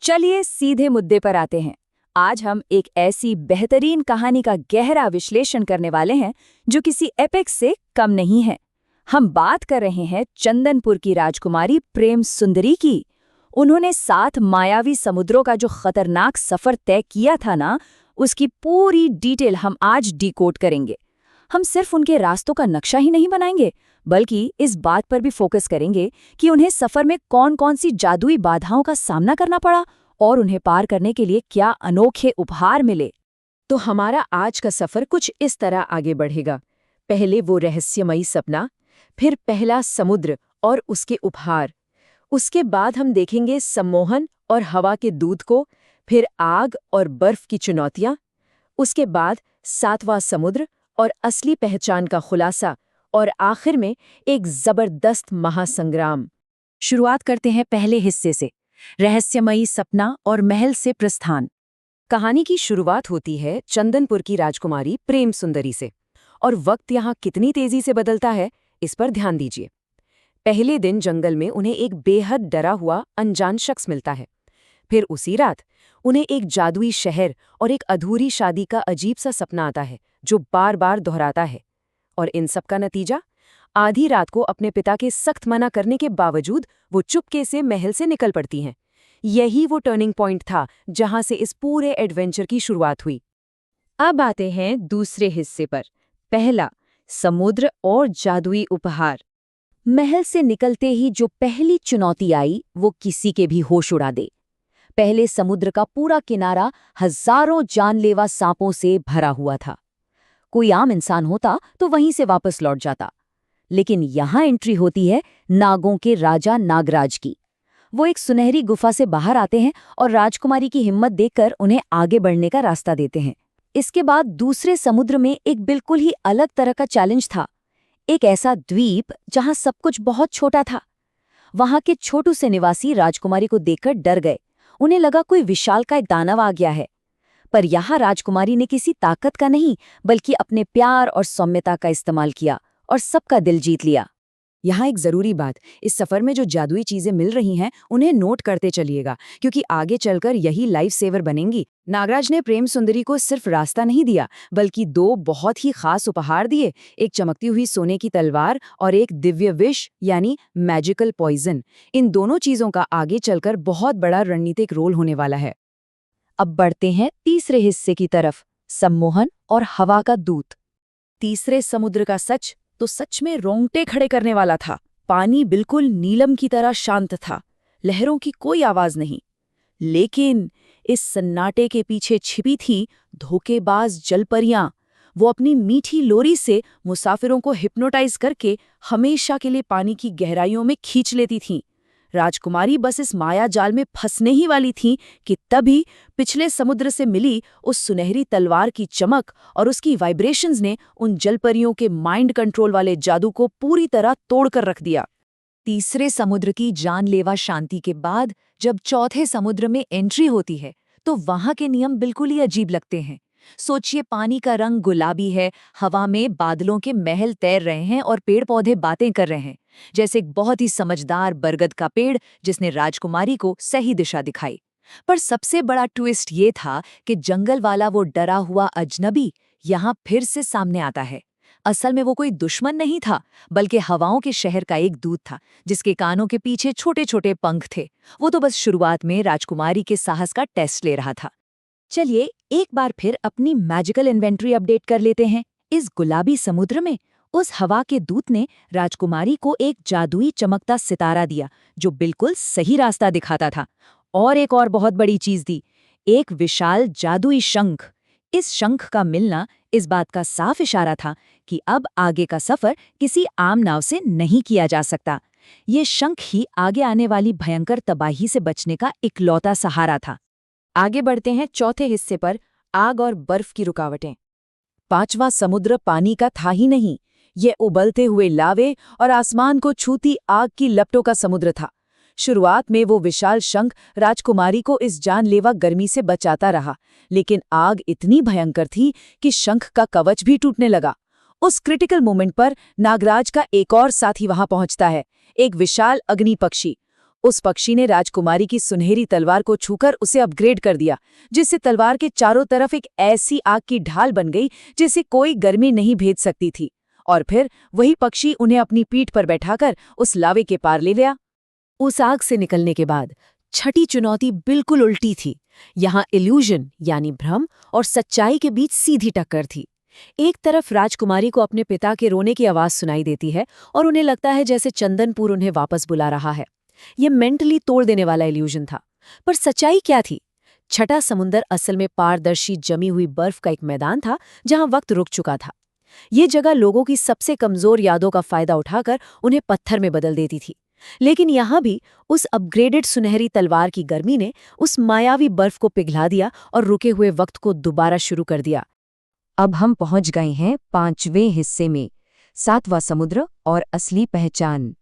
चलिए सीधे मुद्दे पर आते हैं। आज हम एक ऐसी बेहतरीन कहानी का गहरा विश्लेषण करने वाले हैं जो किसी एपिक से कम नहीं है। हम बात कर रहे हैं चंदनपुर की राजकुमारी प्रेम सुंदरी की। उन्होंने 7 मायावी समुद्रों का जो खतरनाक सफर तय किया था ना, उसकी पूरी डिटेल हम आज डिकोड करेंगे। हम सिर्फ उनके रास्तों का नक्शा ही नहीं बनाएंगे, बल्कि इस बात पर भी फोकस करेंगे कि उन्हें सफर में कौन-कौन सी जादुई बाधाओं का सामना करना पड़ा और उन्हें पार करने के लिए क्या अनोखे उपहार मिले। तो हमारा आज का सफर कुछ इस तरह आगे बढ़ेगा। पहले वो रहस्यमयी सपना, फिर पहला समुद्र और उसके उपहार। उसके बाद हम देखेंगे सम्मोहन और हवा के दूत को, फिर आग और बर्फ की चुनौतियां। उसके बाद 7वां समुद्र और असली पहचान का खुलासा, और आखिर में एक जबरदस्त महासंग्राम। शुरुआत करते हैं पहले हिस्से से, रहस्यमयी सपना और महल से प्रस्थान। कहानी की शुरुआत होती है चंदनपुर की राजकुमारी प्रेम सुंदरी से, और वक्त यहाँ कितनी तेजी से बदलता है, इस पर ध्यान दीजिए। पहले दिन जंगल में उन्हें एक बेहद डरा हुआ अनजान शख्स मिलता है। फिर उसी रात उन्हें एक जादुई शहर और एक अधूरी शादी का अजीब सा सपना आता है जो बार बार दोहराता है। और इन सब का नतीजा, आधी रात को अपने पिता के सख्त मना करने के बावजूद वो चुपके से महल से निकल पड़ती हैं। यही वो टर्निंग पॉइंट था जहां से इस पूरे एडवेंचर की शुरुआत हुई। अब आते हैं दूसरे हिस्से पर, पहला समुद्र और जादुई उपहार। महल से निकलते ही जो पहली चुनौती आई वो किसी के भी होश उड़ा दे। पहले समुद्र का पूरा किनारा हजारों जानलेवा सांपों से भरा हुआ था। कोई आम इंसान होता तो वहीं से वापस लौट जाता, लेकिन यहां एंट्री होती है नागों के राजा नागराज की। वो एक सुनहरी गुफा से बाहर आते हैं और राजकुमारी की हिम्मत देखकर उन्हें आगे बढ़ने का रास्ता देते हैं। इसके बाद दूसरे समुद्र में एक बिल्कुल ही अलग तरह का चैलेंज था। एक ऐसा द्वीप जहां सब कुछ बहुत छोटा था। वहां के छोटू से निवासी राजकुमारी को देखकर डर गए। उन्हें लगा कोई विशालकाय दानव आ गया है। पर यहाँ राजकुमारी ने किसी ताकत का नहीं, बल्कि अपने प्यार और सौम्यता का इस्तेमाल किया और सबका दिल जीत लिया। यहाँ एक जरूरी बात, इस सफर में जो जादुई चीजें मिल रही हैं उन्हें नोट करते चलिएगा, क्योंकि आगे चलकर यही लाइफ सेवर बनेंगी। नागराज ने प्रेम सुंदरी को सिर्फ रास्ता नहीं दिया, बल्कि 2 बहुत ही खास उपहार दिए, एक चमकती हुई सोने की तलवार और एक दिव्य विष यानी मैजिकल पॉइजन। इन दोनों चीजों का आगे चलकर बहुत बड़ा रणनीतिक रोल होने वाला है। अब बढ़ते हैं तीसरे हिस्से की तरफ, सम्मोहन और हवा का दूत। तीसरे समुद्र का सच तो सच में रोंगटे खड़े करने वाला था। पानी बिल्कुल नीलम की तरह शांत था, लहरों की कोई आवाज नहीं। लेकिन इस सन्नाटे के पीछे छिपी थी धोखेबाज जलपरियां। वो अपनी मीठी लोरी से मुसाफिरों को हिप्नोटाइज करके हमेशा के लिए पानी की गहराइयों में खींच लेती थीं। राजकुमारी बस इस माया जाल में फंसने ही वाली थी कि तभी पिछले समुद्र से मिली उस सुनहरी तलवार की चमक और उसकी वाइब्रेशंस ने उन जलपरियों के माइंड कंट्रोल वाले जादू को पूरी तरह तोड़कर रख दिया। तीसरे समुद्र की जानलेवा शांति के बाद जब चौथे समुद्र में एंट्री होती है तो वहां के नियम बिल्कुल ही अजीब लगते हैं। सोचिए, पानी का रंग गुलाबी है, हवा में बादलों के महल तैर रहे हैं और पेड़ पौधे बातें कर रहे हैं, जैसे एक बहुत ही समझदार बरगद का पेड़ जिसने राजकुमारी को सही दिशा दिखाई। पर सबसे बड़ा ट्विस्ट ये था कि जंगल वाला वो डरा हुआ अजनबी यहाँ फिर से सामने आता है। असल में वो कोई दुश्मन नहीं था, बल्कि हवाओं के शहर का एक दूत था जिसके कानों के पीछे छोटे छोटे पंख थे। वो तो बस शुरुआत में राजकुमारी के साहस का टेस्ट ले रहा था। चलिए एक बार फिर अपनी मैजिकल इन्वेंट्री अपडेट कर लेते हैं। इस गुलाबी समुद्र में उस हवा के दूत ने राजकुमारी को एक जादुई चमकता सितारा दिया जो बिल्कुल सही रास्ता दिखाता था। और एक और बहुत बड़ी चीज दी, एक विशाल जादुई शंख। इस शंख का मिलना इस बात का साफ इशारा था कि अब आगे का सफर किसी आम नाव से नहीं किया जा सकता। ये शंख ही आगे आने वाली भयंकर तबाही से बचने का इकलौता सहारा था। आगे बढ़ते हैं चौथे हिस्से पर, आग और बर्फ की रुकावटें। 5वां समुद्र पानी का था ही नहीं, ये उबलते हुए लावे और आसमान को छूती आग की लपटों का समुद्र था। शुरुआत में वो विशाल शंख राजकुमारी को इस जानलेवा गर्मी से बचाता रहा, लेकिन आग इतनी भयंकर थी कि शंख का कवच भी टूटने लगा। उस क्रिटिकल मोमेंट पर नागराज का एक और साथी वहां पहुंचता है, एक विशाल अग्नि पक्षी। उस पक्षी ने राजकुमारी की सुनहरी तलवार को छूकर उसे अपग्रेड कर दिया, जिससे तलवार के चारों तरफ एक ऐसी आग की ढाल बन गई जिसे कोई गर्मी नहीं भेज सकती थी। और फिर वही पक्षी उन्हें अपनी पीठ पर बैठाकर उस लावे के पार ले गया। उस आग से निकलने के बाद छठी चुनौती बिल्कुल उल्टी थी। यहाँ इल्यूजन यानी भ्रम और सच्चाई के बीच सीधी टक्कर थी। एक तरफ राजकुमारी को अपने पिता के रोने की आवाज सुनाई देती है और उन्हें लगता है जैसे चंदनपुर उन्हें वापस बुला रहा है। ये मेंटली तोड़ देने वाला इल्यूजन था। पर सच्चाई क्या थी? छठा समुंदर असल में पारदर्शी जमी हुई बर्फ का एक मैदान था जहां वक्त रुक चुका था। ये जगह लोगों की सबसे कमजोर यादों का फायदा उठाकर उन्हें पत्थर में बदल देती थी। लेकिन यहां भी उस अपग्रेडेड सुनहरी तलवार की गर्मी ने उस मायावी बर्फ को पिघला दिया और रुके हुए वक्त को दोबारा शुरू कर दिया। अब हम पहुंच गए हैं 5वें हिस्से में, 7वां समुद्र और असली पहचान।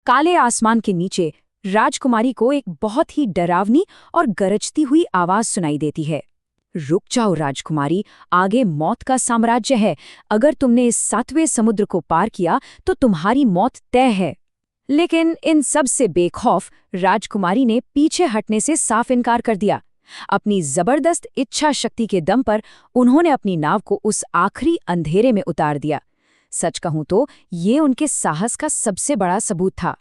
काले आसमान के नीचे राजकुमारी को एक बहुत ही डरावनी और गरजती हुई आवाज सुनाई देती है। रुक जाओ राजकुमारी, आगे मौत का साम्राज्य है। अगर तुमने इस 7वें समुद्र को पार किया तो तुम्हारी मौत तय है। लेकिन इन सब से बेखौफ राजकुमारी ने पीछे हटने से साफ इनकार कर दिया। अपनी जबरदस्त इच्छा शक्ति के दम पर उन्होंने अपनी नाव को उस आखिरी अंधेरे में उतार दिया। सच कहूं तो ये उनके साहस का सबसे बड़ा सबूत था।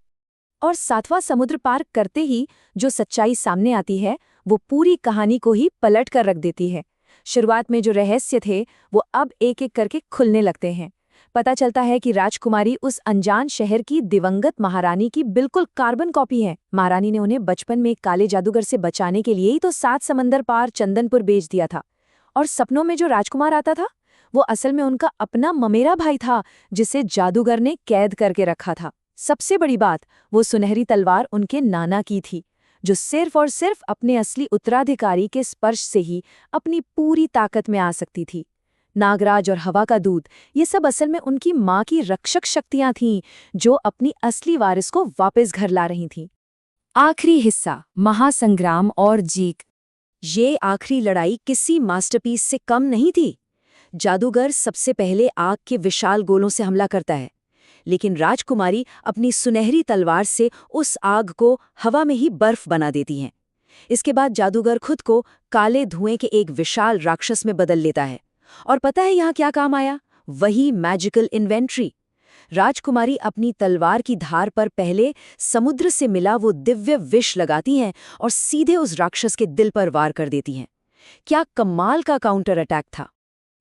और 7वां समुद्र पार करते ही जो सच्चाई सामने आती है वो पूरी कहानी को ही पलट कर रख देती है। शुरुआत में जो रहस्य थे वो अब एक एक करके खुलने लगते हैं। पता चलता है कि राजकुमारी उस अनजान शहर की दिवंगत महारानी की बिल्कुल कार्बन कॉपी है। महारानी ने उन्हें बचपन में एक काले जादूगर से बचाने के लिए ही तो 7 समंदर पार चंदनपुर भेज दिया था। और सपनों में जो राजकुमार आता था वो असल में उनका अपना ममेरा भाई था, जिसे जादूगर ने कैद करके रखा था। सबसे बड़ी बात, वो सुनहरी तलवार उनके नाना की थी, जो सिर्फ और सिर्फ अपने असली उत्तराधिकारी के स्पर्श से ही अपनी पूरी ताकत में आ सकती थी। नागराज और हवा का दूत, ये सब असल में उनकी माँ की रक्षक शक्तियां थीं, जो अपनी असली वारिस को वापस घर ला रही थीं। आखिरी हिस्सा, महासंग्राम और जीत। ये आखिरी लड़ाई किसी मास्टरपीस से कम नहीं थी। जादूगर सबसे पहले आग के विशाल गोलों से हमला करता है, लेकिन राजकुमारी अपनी सुनहरी तलवार से उस आग को हवा में ही बर्फ बना देती हैं। इसके बाद जादूगर खुद को काले धुएं के एक विशाल राक्षस में बदल लेता है। और पता है यहाँ क्या काम आया? वही मैजिकल इन्वेंट्री। राजकुमारी अपनी तलवार की धार पर पहले समुद्र से मिला वो दिव्य विष लगाती हैं और सीधे उस राक्षस के दिल पर वार कर देती हैं। क्या कमाल का काउंटर अटैक था!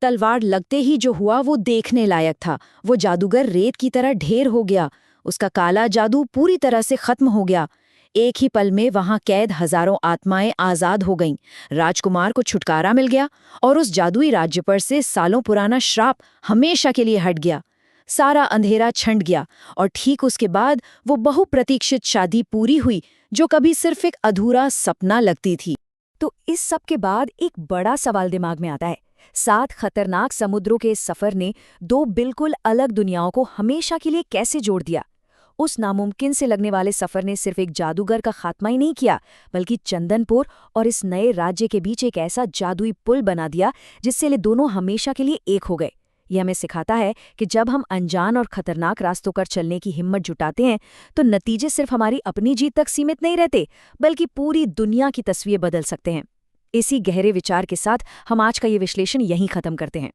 तलवार लगते ही जो हुआ वो देखने लायक था। वो जादूगर रेत की तरह ढेर हो गया, उसका काला जादू पूरी तरह से खत्म हो गया। एक ही पल में वहां कैद हजारों आत्माएं आजाद हो गईं। राजकुमार को छुटकारा मिल गया और उस जादुई राज्य पर से सालों पुराना श्राप हमेशा के लिए हट गया। सारा अंधेरा छंट गया और ठीक उसके बाद वो बहुप्रतीक्षित शादी पूरी हुई, जो कभी सिर्फ एक अधूरा सपना लगती थी। तो इस सब के बाद एक बड़ा सवाल दिमाग में आता है। 7 खतरनाक समुद्रों के इस सफर ने 2 बिल्कुल अलग दुनियाओं को हमेशा के लिए कैसे जोड़ दिया? उस नामुमकिन से लगने वाले सफर ने सिर्फ एक जादूगर का खात्मा ही नहीं किया, बल्कि चंदनपुर और इस नए राज्य के बीच एक ऐसा जादुई पुल बना दिया जिससे ये दोनों हमेशा के लिए एक हो गए। यह हमें सिखाता है कि जब हम अनजान और खतरनाक रास्तों पर चलने की हिम्मत जुटाते हैं तो नतीजे सिर्फ हमारी अपनी जीत तक सीमित नहीं रहते, बल्कि पूरी दुनिया की तस्वीर बदल सकते हैं। इसी गहरे विचार के साथ हम आज का ये विश्लेषण यहीं खत्म करते हैं।